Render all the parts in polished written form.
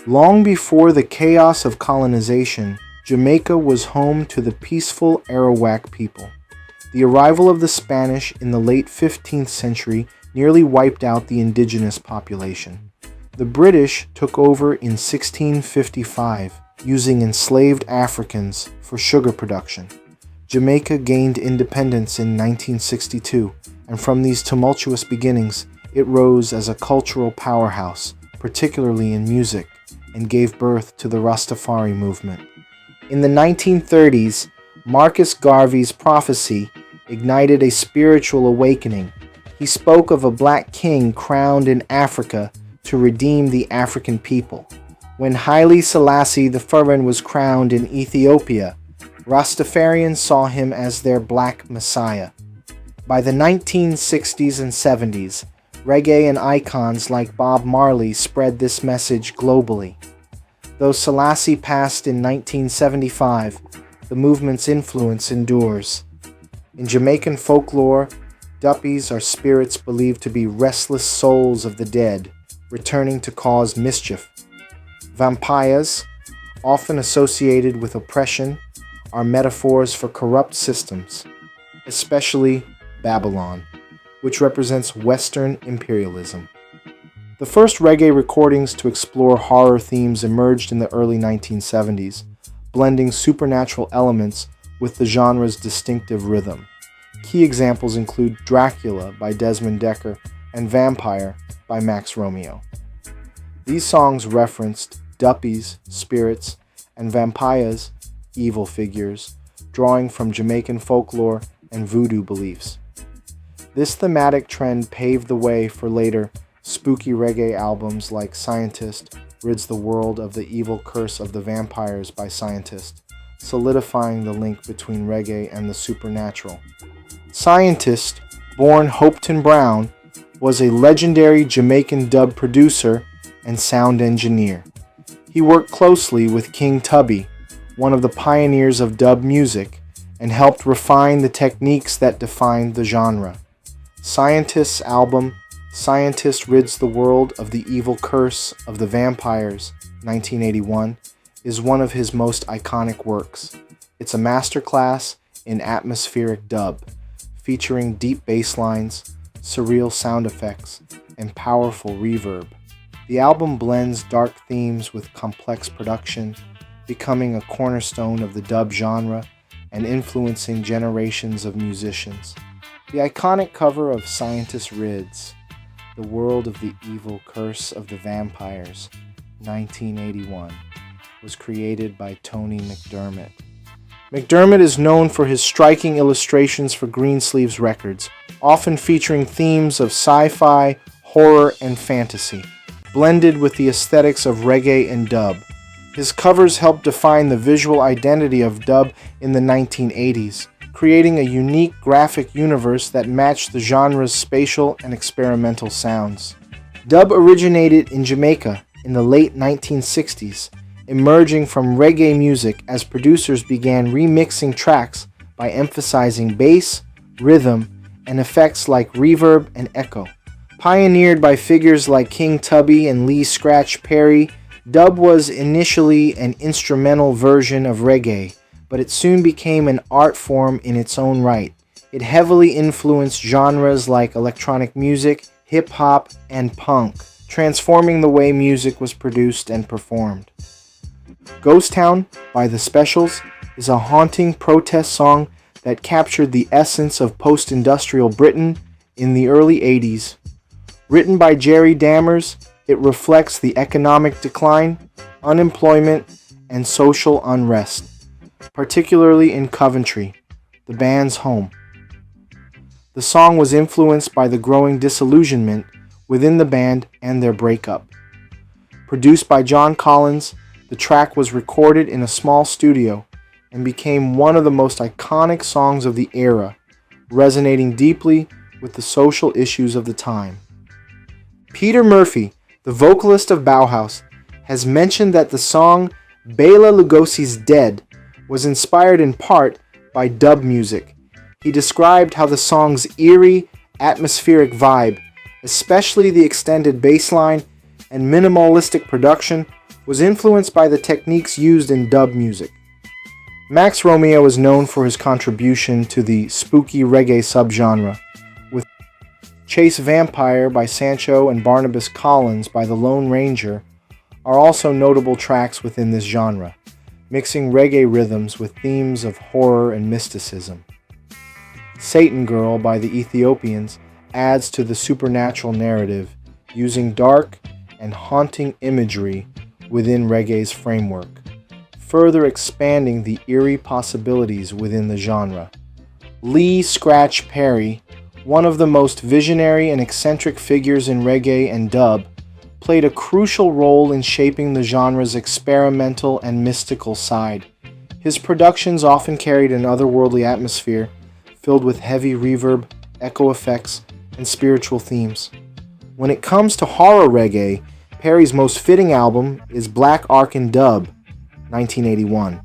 Long before the chaos of colonization, Jamaica was home to the peaceful Arawak people. The arrival of the Spanish in the late 15th century nearly wiped out the indigenous population. The British took over in 1655, using enslaved Africans for sugar production. Jamaica gained independence in 1962, and from these tumultuous beginnings, it rose as a cultural powerhouse, particularly in music, and gave birth to the Rastafari movement. In the 1930s, Marcus Garvey's prophecy ignited a spiritual awakening. He spoke of a black king crowned in Africa to redeem the African people. When Haile Selassie I was crowned in Ethiopia, Rastafarians saw him as their black messiah. By the 1960s and 70s, reggae and icons like Bob Marley spread this message globally. Though Selassie passed in 1975, the movement's influence endures. In Jamaican folklore, duppies are spirits believed to be restless souls of the dead, returning to cause mischief. Vampires, often associated with oppression, are metaphors for corrupt systems, especially Babylon, which represents Western imperialism. The first reggae recordings to explore horror themes emerged in the early 1970s, blending supernatural elements with the genre's distinctive rhythm. Key examples include Dracula by Desmond Dekker and Vampire by Max Romeo. These songs referenced duppies, spirits, and vampires, evil figures, drawing from Jamaican folklore and voodoo beliefs. This thematic trend paved the way for later spooky reggae albums like Scientist rids the world of the evil curse of the vampires by Scientist, solidifying the link between reggae and the supernatural. Scientist, born Hopetoun Brown, was a legendary Jamaican dub producer and sound engineer. He worked closely with King Tubby, one of the pioneers of dub music, and helped refine the techniques that defined the genre. Scientist's album, Scientist Rids the World of the Evil Curse of the Vampires, 1981, is one of his most iconic works. It's a masterclass in atmospheric dub, featuring deep bass lines, surreal sound effects, and powerful reverb. The album blends dark themes with complex production, becoming a cornerstone of the dub genre and influencing generations of musicians. The iconic cover of Scientist Rids the World of the Evil Curse of the Vampires, 1981, was created by Tony McDermott. McDermott is known for his striking illustrations for Greensleeves Records, often featuring themes of sci-fi, horror, and fantasy, blended with the aesthetics of reggae and dub. His covers helped define the visual identity of dub in the 1980s, creating a unique graphic universe that matched the genre's spatial and experimental sounds. Dub originated in Jamaica in the late 1960s, emerging from reggae music as producers began remixing tracks by emphasizing bass, rhythm, and effects like reverb and echo. Pioneered by figures like King Tubby and Lee Scratch Perry, dub was initially an instrumental version of reggae, but it soon became an art form in its own right. It heavily influenced genres like electronic music, hip-hop, and punk, transforming the way music was produced and performed. Ghost Town by The Specials is a haunting protest song that captured the essence of post-industrial Britain in the early 80s. Written by Jerry Dammers, it reflects the economic decline, unemployment, and social unrest, particularly in Coventry, the band's home. The song was influenced by the growing disillusionment within the band and their breakup. Produced by John Collins, the track was recorded in a small studio and became one of the most iconic songs of the era, resonating deeply with the social issues of the time. Peter Murphy, the vocalist of Bauhaus, has mentioned that the song Bela Lugosi's Dead was inspired in part by dub music. He described how the song's eerie, atmospheric vibe, especially the extended bass line, and minimalistic production was influenced by the techniques used in dub music. Max Romeo is known for his contribution to the spooky reggae subgenre, with Chase Vampire by Sancho and Barnabas Collins by The Lone Ranger are also notable tracks within this genre, mixing reggae rhythms with themes of horror and mysticism. Satan Girl by the Ethiopians adds to the supernatural narrative, using dark and haunting imagery within reggae's framework, further expanding the eerie possibilities within the genre. Lee Scratch Perry, one of the most visionary and eccentric figures in reggae and dub, played a crucial role in shaping the genre's experimental and mystical side. His productions often carried an otherworldly atmosphere, filled with heavy reverb, echo effects, and spiritual themes. When it comes to horror reggae, Perry's most fitting album is Black Ark in Dub, 1981.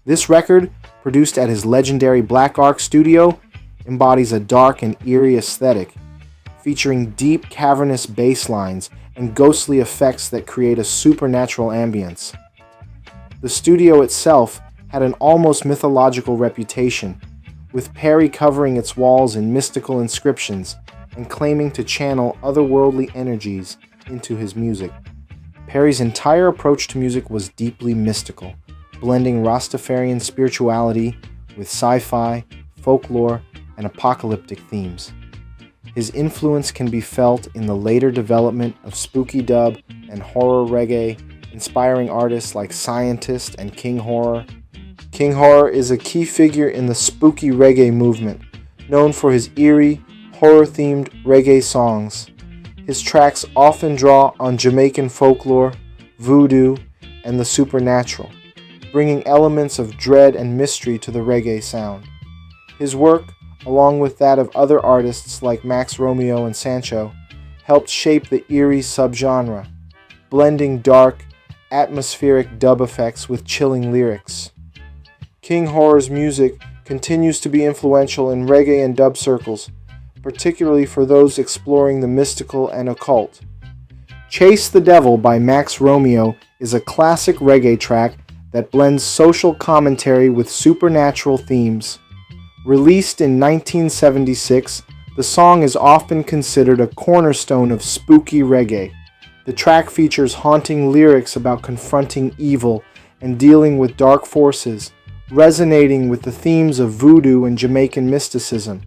This record, produced at his legendary Black Ark studio, embodies a dark and eerie aesthetic, featuring deep cavernous bass lines and ghostly effects that create a supernatural ambience. The studio itself had an almost mythological reputation, with Perry covering its walls in mystical inscriptions and claiming to channel otherworldly energies into his music. Perry's entire approach to music was deeply mystical, blending Rastafarian spirituality with sci-fi, folklore, and apocalyptic themes. His influence can be felt in the later development of spooky dub and horror reggae, inspiring artists like Scientist and King Horror. King Horror is a key figure in the spooky reggae movement, known for his eerie, horror-themed reggae songs. His tracks often draw on Jamaican folklore, voodoo, and the supernatural, bringing elements of dread and mystery to the reggae sound. His work, along with that of other artists like Max Romeo and Sancho, helped shape the eerie subgenre, blending dark, atmospheric dub effects with chilling lyrics. King Horror's music continues to be influential in reggae and dub circles, particularly for those exploring the mystical and occult. Chase the Devil by Max Romeo is a classic reggae track that blends social commentary with supernatural themes. Released in 1976, the song is often considered a cornerstone of spooky reggae. The track features haunting lyrics about confronting evil and dealing with dark forces, resonating with the themes of voodoo and Jamaican mysticism.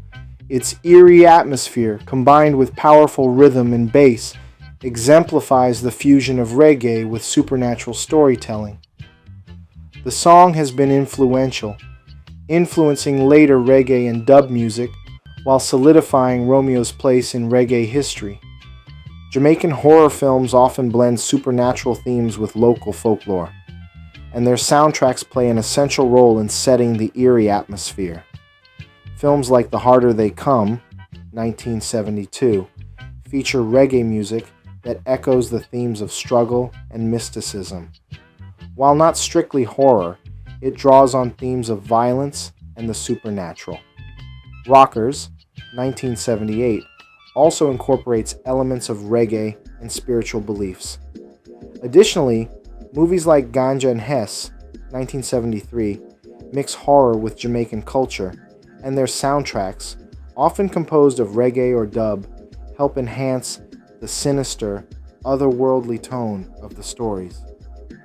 Its eerie atmosphere, combined with powerful rhythm and bass, exemplifies the fusion of reggae with supernatural storytelling. The song has been influential, influencing later reggae and dub music, while solidifying Romeo's place in reggae history. Jamaican horror films often blend supernatural themes with local folklore, and their soundtracks play an essential role in setting the eerie atmosphere. Films like The Harder They Come, 1972, feature reggae music that echoes the themes of struggle and mysticism. While not strictly horror, it draws on themes of violence and the supernatural. Rockers, 1978, also incorporates elements of reggae and spiritual beliefs. Additionally, movies like Ganja and Hess, 1973, mix horror with Jamaican culture, and their soundtracks, often composed of reggae or dub, help enhance the sinister, otherworldly tone of the stories.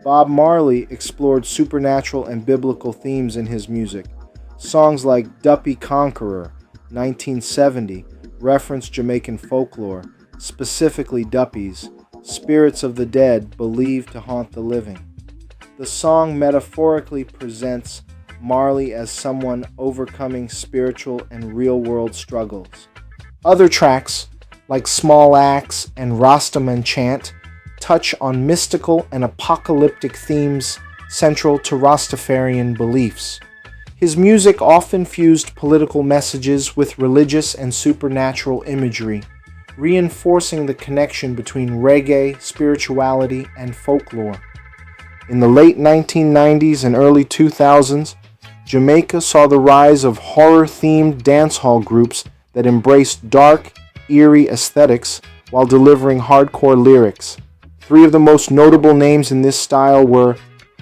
Bob Marley explored supernatural and biblical themes in his music. Songs like Duppy Conqueror, 1970, reference Jamaican folklore, specifically duppies, spirits of the dead believed to haunt the living. The song metaphorically presents Marley as someone overcoming spiritual and real-world struggles. Other tracks, like Small Axe and Rastaman Chant, touch on mystical and apocalyptic themes central to Rastafarian beliefs. His music often fused political messages with religious and supernatural imagery, reinforcing the connection between reggae, spirituality, and folklore. In the late 1990s and early 2000s, Jamaica saw the rise of horror-themed dancehall groups that embraced dark, eerie aesthetics while delivering hardcore lyrics. Three of the most notable names in this style were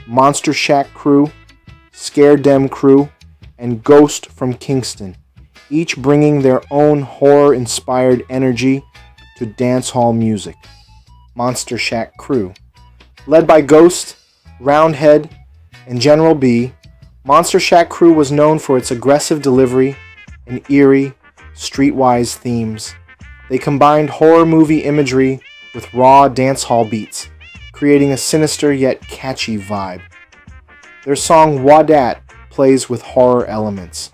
Monster Shack Crew, Scare Dem Crew, and Ghost from Kingston, each bringing their own horror-inspired energy to dancehall music. Monster Shack Crew. Led by Ghost, Roundhead, and General B, Monster Shack Crew was known for its aggressive delivery and eerie, streetwise themes. They combined horror movie imagery with raw dancehall beats, creating a sinister yet catchy vibe. Their song Wadat plays with horror elements,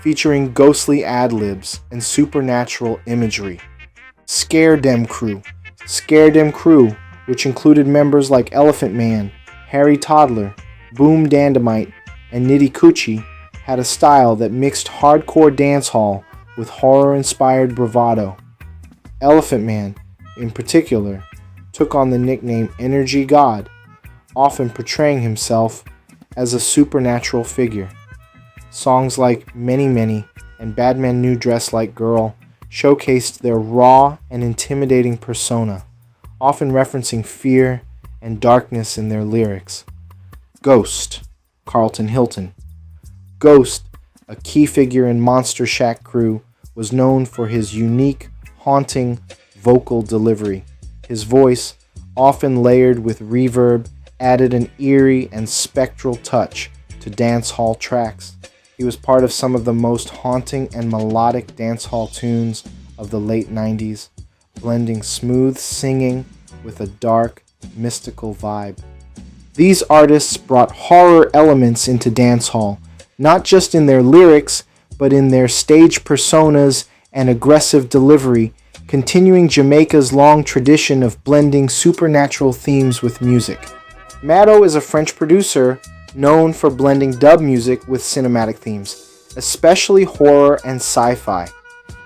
featuring ghostly ad-libs and supernatural imagery. Scare Dem Crew. Scare Dem Crew, which included members like Elephant Man, Harry Toddler, Boom Dandamite, and Nitty Coochie, had a style that mixed hardcore dancehall with horror-inspired bravado. Elephant Man, in particular, took on the nickname Energy God, often portraying himself as a supernatural figure. Songs like Many Many and Bad Man New Dress Like Girl showcased their raw and intimidating persona, often referencing fear and darkness in their lyrics. Ghost, Carlton Hilton. Ghost, a key figure in Monster Shack Crew, was known for his unique, haunting vocal delivery. His voice, often layered with reverb, added an eerie and spectral touch to dancehall tracks. He was part of some of the most haunting and melodic dancehall tunes of the late 90s, blending smooth singing with a dark, mystical vibe. These artists brought horror elements into dancehall, not just in their lyrics, but in their stage personas and aggressive delivery, continuing Jamaica's long tradition of blending supernatural themes with music. Maddo is a French producer known for blending dub music with cinematic themes, especially horror and sci-fi.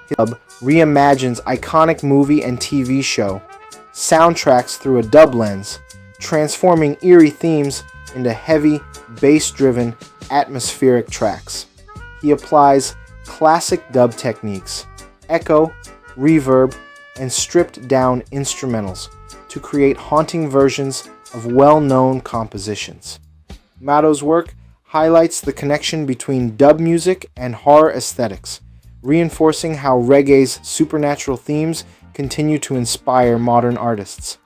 His dub reimagines iconic movie and TV show soundtracks through a dub lens, transforming eerie themes into heavy, bass-driven, atmospheric tracks. He applies classic dub techniques, echo, reverb, and stripped-down instrumentals to create haunting versions of well-known compositions. Maddo's work highlights the connection between dub music and horror aesthetics, reinforcing how reggae's supernatural themes continue to inspire modern artists.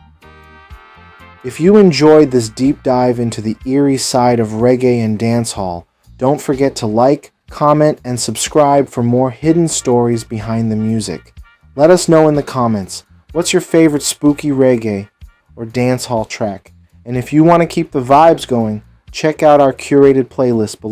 If you enjoyed this deep dive into the eerie side of reggae and dancehall, don't forget to like, comment, and subscribe for more hidden stories behind the music. Let us know in the comments, what's your favorite spooky reggae or dancehall track? And if you want to keep the vibes going, check out our curated playlist below.